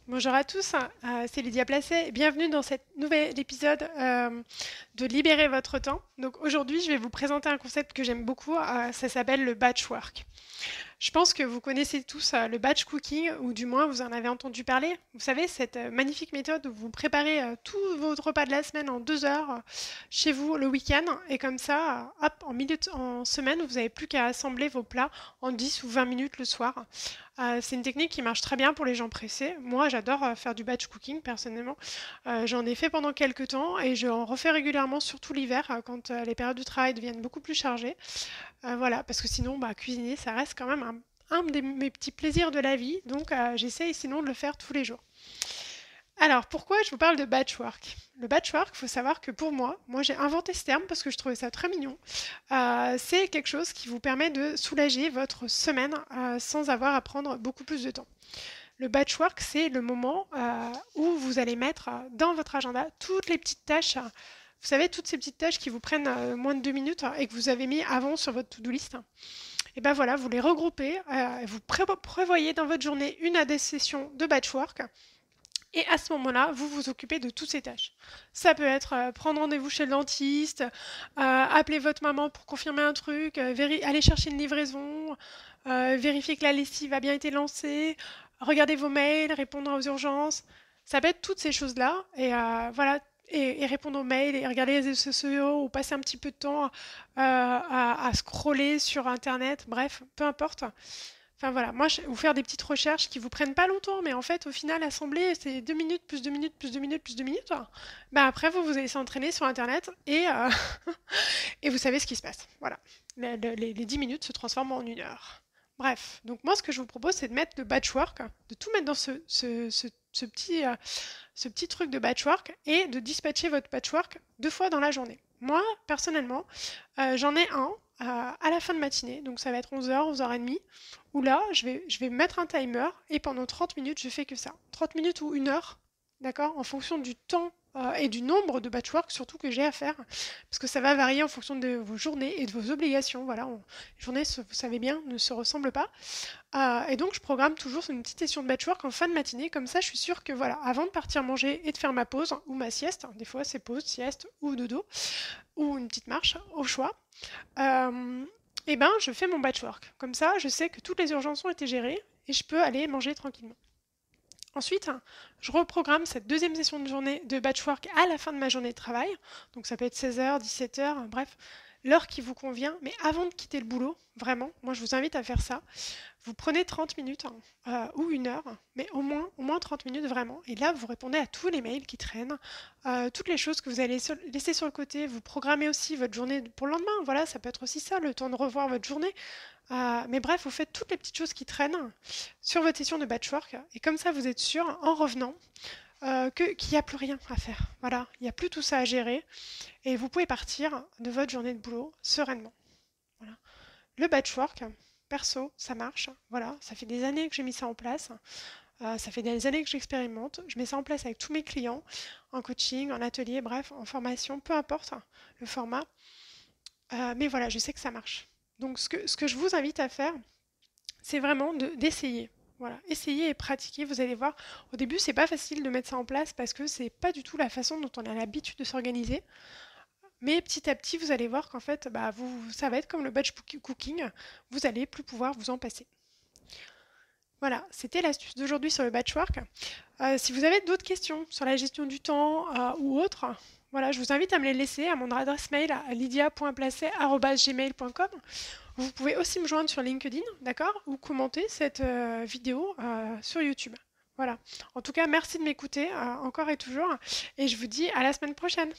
Bonjour à tous, c'est Lydia Placet et bienvenue dans cet nouvel épisode de Libérer votre temps. Donc aujourd'hui, je vais vous présenter un concept que j'aime beaucoup, ça s'appelle le batch work. Je pense que vous connaissez tous le batch cooking, ou du moins vous en avez entendu parler. Vous savez, cette magnifique méthode où vous préparez tous vos repas de la semaine en 2 heures chez vous le week-end, et comme ça, hop, en semaine, vous n'avez plus qu'à assembler vos plats en 10 ou 20 minutes le soir. C'est une technique qui marche très bien pour les gens pressés. Moi, j'adore faire du batch cooking personnellement. J'en ai fait pendant quelques temps et j'en refais régulièrement, surtout l'hiver, quand les périodes de travail deviennent beaucoup plus chargées. Voilà, parce que sinon, bah, cuisiner, ça reste quand même un mes petits plaisirs de la vie. Donc, j'essaye sinon de le faire tous les jours. Alors, pourquoi je vous parle de batchwork? Le batchwork, il faut savoir que pour moi j'ai inventé ce terme parce que je trouvais ça très mignon. C'est quelque chose qui vous permet de soulager votre semaine sans avoir à prendre beaucoup plus de temps. Le batchwork, c'est le moment où vous allez mettre dans votre agenda toutes les petites tâches. Vous savez, toutes ces petites tâches qui vous prennent moins de 2 minutes et que vous avez mis avant sur votre to-do list. Et ben voilà, vous les regroupez, vous prévoyez dans votre journée une à des sessions de batchwork. Et à ce moment-là, vous vous occupez de toutes ces tâches. Ça peut être prendre rendez-vous chez le dentiste, appeler votre maman pour confirmer un truc, aller chercher une livraison, vérifier que la lessive a bien été lancée, regarder vos mails, répondre aux urgences. Ça peut être toutes ces choses-là. Et voilà. Et répondre aux mails et regarder les réseaux sociaux ou passer un petit peu de temps à scroller sur Internet. Bref, peu importe. Enfin voilà, moi, ou faire des petites recherches qui vous prennent pas longtemps, mais en fait, au final, assembler, c'est 2 minutes, plus 2 minutes, plus 2 minutes, plus 2 minutes. Bah après, vous allez s'entraîner sur Internet et, et vous savez ce qui se passe. Voilà. Les 10 minutes se transforment en 1 heure. Bref, donc moi, ce que je vous propose, c'est de mettre le batchwork, de tout mettre dans ce petit truc de batchwork et de dispatcher votre patchwork 2 fois dans la journée. Moi, personnellement, j'en ai un à la fin de matinée, donc ça va être 11 h, 11 h 30, où là, je vais mettre un timer et pendant 30 minutes, je fais que ça. 30 minutes ou 1 heure, d'accord, en fonction du temps et du nombre de batchwork surtout que j'ai à faire, parce que ça va varier en fonction de vos journées et de vos obligations. Voilà, les journées, vous savez bien, ne se ressemblent pas. Et donc, je programme toujours une petite session de batchwork en fin de matinée. Comme ça, je suis sûre que, voilà, avant de partir manger et de faire ma pause ou ma sieste, des fois c'est pause, sieste ou dodo, ou une petite marche, au choix, et ben, je fais mon batchwork. Comme ça, je sais que toutes les urgences ont été gérées et je peux aller manger tranquillement. Ensuite, je reprogramme cette deuxième session de journée de batchwork à la fin de ma journée de travail. Donc ça peut être 16 h, 17 h, bref, l'heure qui vous convient. Mais avant de quitter le boulot, vraiment, moi je vous invite à faire ça. Vous prenez 30 minutes ou 1 heure, mais au moins 30 minutes vraiment. Et là, vous répondez à tous les mails qui traînent, toutes les choses que vous allez laisser sur le côté. Vous programmez aussi votre journée pour le lendemain. Voilà, ça peut être aussi ça, le temps de revoir votre journée. Mais bref, vous faites toutes les petites choses qui traînent sur votre session de batchwork. Et comme ça, vous êtes sûr, en revenant, qu'il n'y a plus rien à faire. Voilà, il n'y a plus tout ça à gérer. Et vous pouvez partir de votre journée de boulot sereinement. Voilà. Le batchwork, perso, ça marche. Voilà, ça fait des années que j'ai mis ça en place. Ça fait des années que j'expérimente. Je mets ça en place avec tous mes clients, en coaching, en atelier, bref, en formation, peu importe le format. Mais voilà, je sais que ça marche. Donc ce que je vous invite à faire, c'est vraiment d'essayer. Voilà, essayez et pratiquez, vous allez voir. Au début, c'est pas facile de mettre ça en place parce que c'est pas du tout la façon dont on a l'habitude de s'organiser. Mais petit à petit, vous allez voir qu'en fait, bah, ça va être comme le batch cooking. Vous allez plus pouvoir vous en passer. Voilà, c'était l'astuce d'aujourd'hui sur le batchwork. Si vous avez d'autres questions sur la gestion du temps ou autre, voilà, je vous invite à me les laisser à mon adresse mail à lydia.placet@gmail.com. Vous pouvez aussi me joindre sur LinkedIn, d'accord, ou commenter cette vidéo sur YouTube. Voilà. En tout cas, merci de m'écouter encore et toujours, et je vous dis à la semaine prochaine.